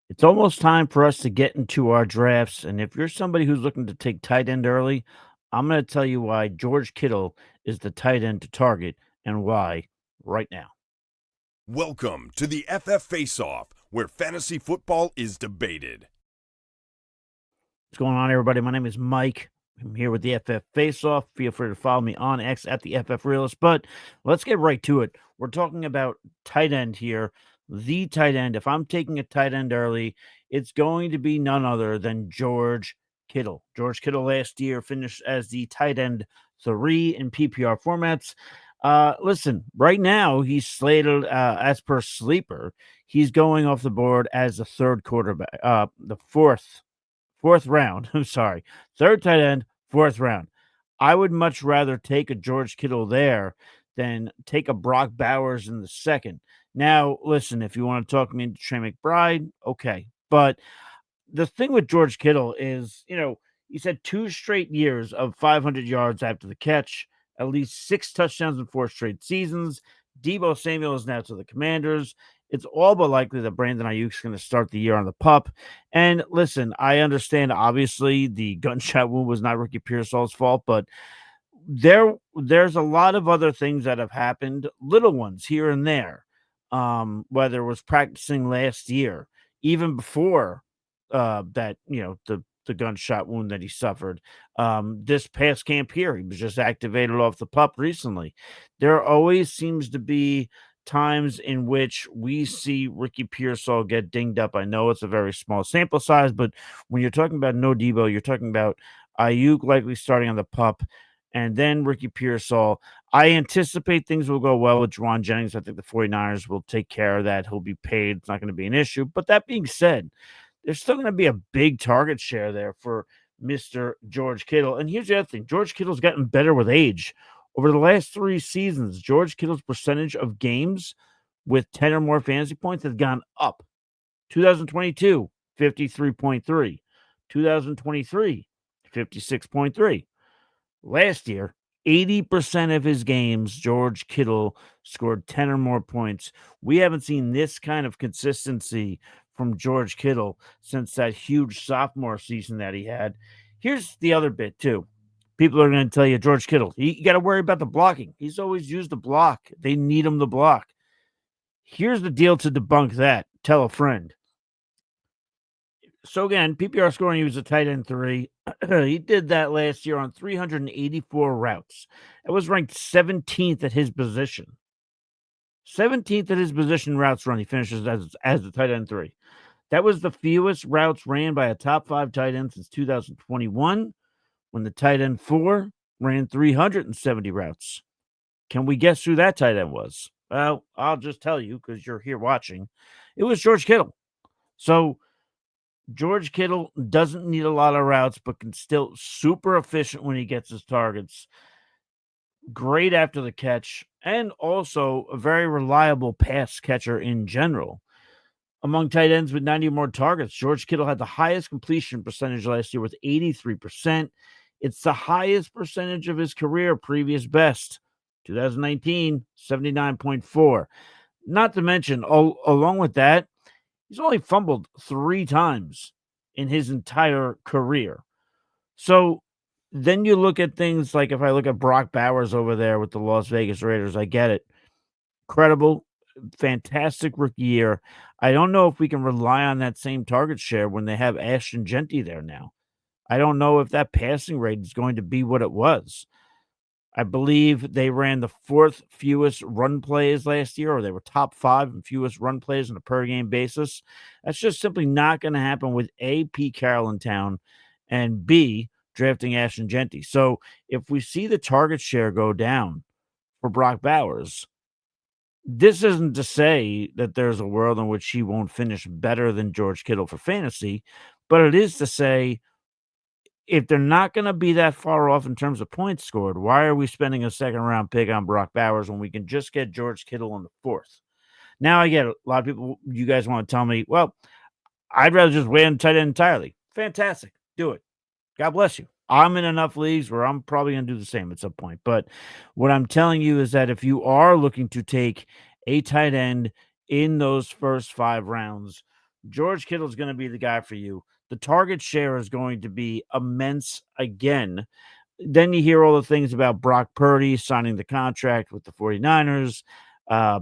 It's almost time for us to get into our drafts. And if you're somebody who's looking to take tight end early, I'm going to tell you why George Kittle is the tight end to target and why right now. Welcome to the FF Face Off, where fantasy football is debated. What's going on, everybody? My name is Mike. I'm here with the FF Face Off. Feel free to follow me on X at the FF Realist. But let's get right to it. We're talking about tight end here. The tight end. If I'm taking a tight end early, it's going to be none other than George Kittle. George Kittle last year finished as the tight end 3 in PPR formats. Listen, right now he's slated as per sleeper. He's going off the board as the third quarterback, the fourth round. I'm sorry. Third tight end, fourth round. I would much rather take a George Kittle there than take a Brock Bowers in the second. Now, listen, if you want to talk me into Trey McBride, okay. But the thing with George Kittle is, he's had 2 straight years of 500 yards after the catch, at least 6 touchdowns in 4 straight seasons. Debo Samuel is now to the Commanders. It's all but likely that Brandon Ayuk's going to start the year on the pup. And listen, I understand, obviously, the gunshot wound was not Ricky Pearsall's fault, but there's a lot of other things that have happened, little ones here and there. Whether it was practicing last year, even before that, the gunshot wound that he suffered. This past camp here, he was just activated off the pup recently. There always seems to be times in which we see Ricky Pearsall get dinged up. I know it's a very small sample size, but when you're talking about no Debo, you're talking about Ayuk likely starting on the pup, and then Ricky Pearsall. I anticipate things will go well with Juwan Jennings. I think the 49ers will take care of that. He'll be paid. It's not going to be an issue. But that being said, there's still going to be a big target share there for Mr. George Kittle. And here's the other thing. George Kittle's gotten better with age. Over the last 3 seasons, George Kittle's percentage of games with 10 or more fantasy points has gone up. 2022, 53.3. 2023, 56.3. Last year, 80% of his games, George Kittle scored 10 or more points. We haven't seen this kind of consistency from George Kittle since that huge sophomore season that he had. Here's the other bit, too. People are going to tell you, George Kittle, you got to worry about the blocking. He's always used the block. They need him to block. Here's the deal to debunk that. Tell a friend. So again, PPR scoring, he was a tight end 3. He did that last year on 384 routes. It was ranked 17th at his position. 17th at his position routes run. He finishes as the tight end 3. That was the fewest routes ran by a top 5 tight end since 2021, when the tight end 4 ran 370 routes. Can we guess who that tight end was? Well, I'll just tell you because you're here watching. It was George Kittle. So George Kittle doesn't need a lot of routes, but can still super efficient when he gets his targets. Great after the catch, and also a very reliable pass catcher in general. Among tight ends with 90 or more targets, George Kittle had the highest completion percentage last year with 83%. It's the highest percentage of his career, previous best. 2019, 79.4. Not to mention, along with that, he's only fumbled 3 times in his entire career. So then you look at things like, if I look at Brock Bowers over there with the Las Vegas Raiders, I get it. Incredible, fantastic rookie year. I don't know if we can rely on that same target share when they have Ashton Genty there now. I don't know if that passing rate is going to be what it was. I believe they ran the 4th fewest run plays last year, or they were top 5 in fewest run plays on a per game basis. That's just simply not going to happen with A, Pete Carroll in town, and B, drafting Ashton Genty. So if we see the target share go down for Brock Bowers, this isn't to say that there's a world in which he won't finish better than George Kittle for fantasy, but it is to say, if they're not going to be that far off in terms of points scored, why are we spending a second round pick on Brock Bowers when we can just get George Kittle in the 4th? Now, I get it. A lot of people, you guys want to tell me, well, I'd rather just wait on tight end entirely. Fantastic. Do it. God bless you. I'm in enough leagues where I'm probably going to do the same at some point. But what I'm telling you is that if you are looking to take a tight end in those first 5 rounds, George Kittle is going to be the guy for you. The target share is going to be immense again. Then you hear all the things about Brock Purdy signing the contract with the 49ers,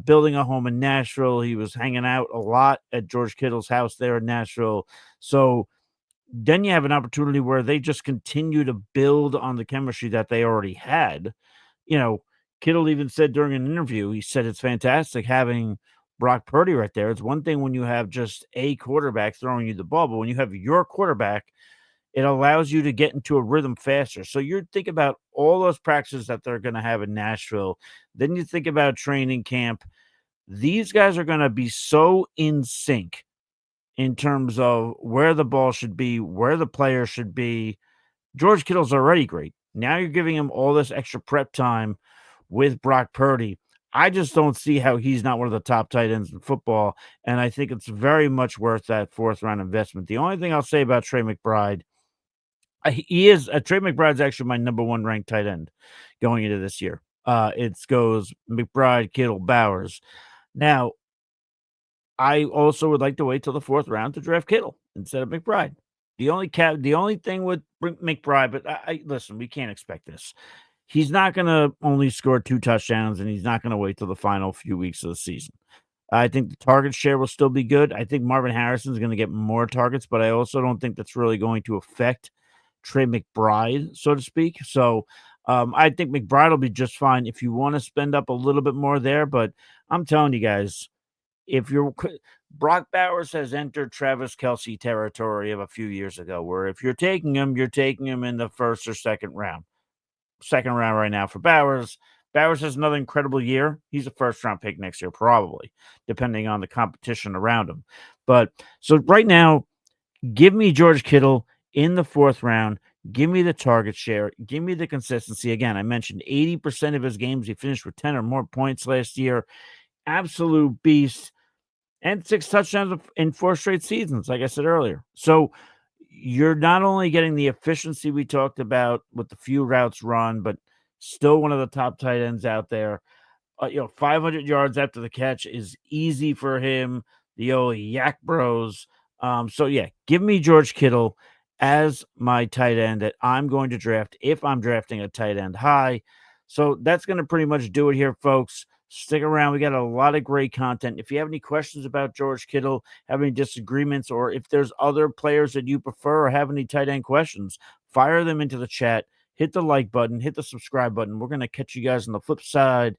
building a home in Nashville. He was hanging out a lot at George Kittle's house there in Nashville. So then you have an opportunity where they just continue to build on the chemistry that they already had. You know, Kittle even said during an interview, he said it's fantastic having Brock Purdy right there. It's one thing when you have just a quarterback throwing you the ball, but when you have your quarterback, it allows you to get into a rhythm faster. So you think about all those practices that they're going to have in Nashville. Then you think about training camp. These guys are going to be so in sync in terms of where the ball should be, where the player should be. George Kittle's already great. Now you're giving him all this extra prep time with Brock Purdy. I just don't see how he's not one of the top tight ends in football, and I think it's very much worth that fourth round investment. The only thing I'll say about Trey McBride, he is Trey McBride's actually my number one ranked tight end going into this year. It goes McBride, Kittle, Bowers. Now, I also would like to wait till the fourth round to draft Kittle instead of McBride. The only thing with McBride, but I listen, we can't expect this. He's not going to only score 2 touchdowns, and he's not going to wait till the final few weeks of the season. I think the target share will still be good. I think Marvin Harrison is going to get more targets, but I also don't think that's really going to affect Trey McBride, so to speak. So I think McBride will be just fine if you want to spend up a little bit more there. But I'm telling you guys, if you're Brock Bowers has entered Travis Kelce territory of a few years ago, where if you're taking him, you're taking him in the first or second round. Second round right now for Bowers. Bowers has another incredible year. He's a first round pick next year, probably, depending on the competition around him. But so right now, give me George Kittle in the fourth round. Give me the target share. Give me the consistency. Again, I mentioned 80% of his games he finished with 10 or more points last year. Absolute beast. And 6 touchdowns in 4 straight seasons, like I said earlier. So you're not only getting the efficiency we talked about with the few routes run, but still one of the top tight ends out there. 500 yards after the catch is easy for him. The old Yak Bros. So yeah, give me George Kittle as my tight end that I'm going to draft if I'm drafting a tight end high. So that's going to pretty much do it here, folks. Stick around. We got a lot of great content. If you have any questions about George Kittle, have any disagreements, or if there's other players that you prefer or have any tight end questions, fire them into the chat. Hit the like button, hit the subscribe button. We're going to catch you guys on the flip side.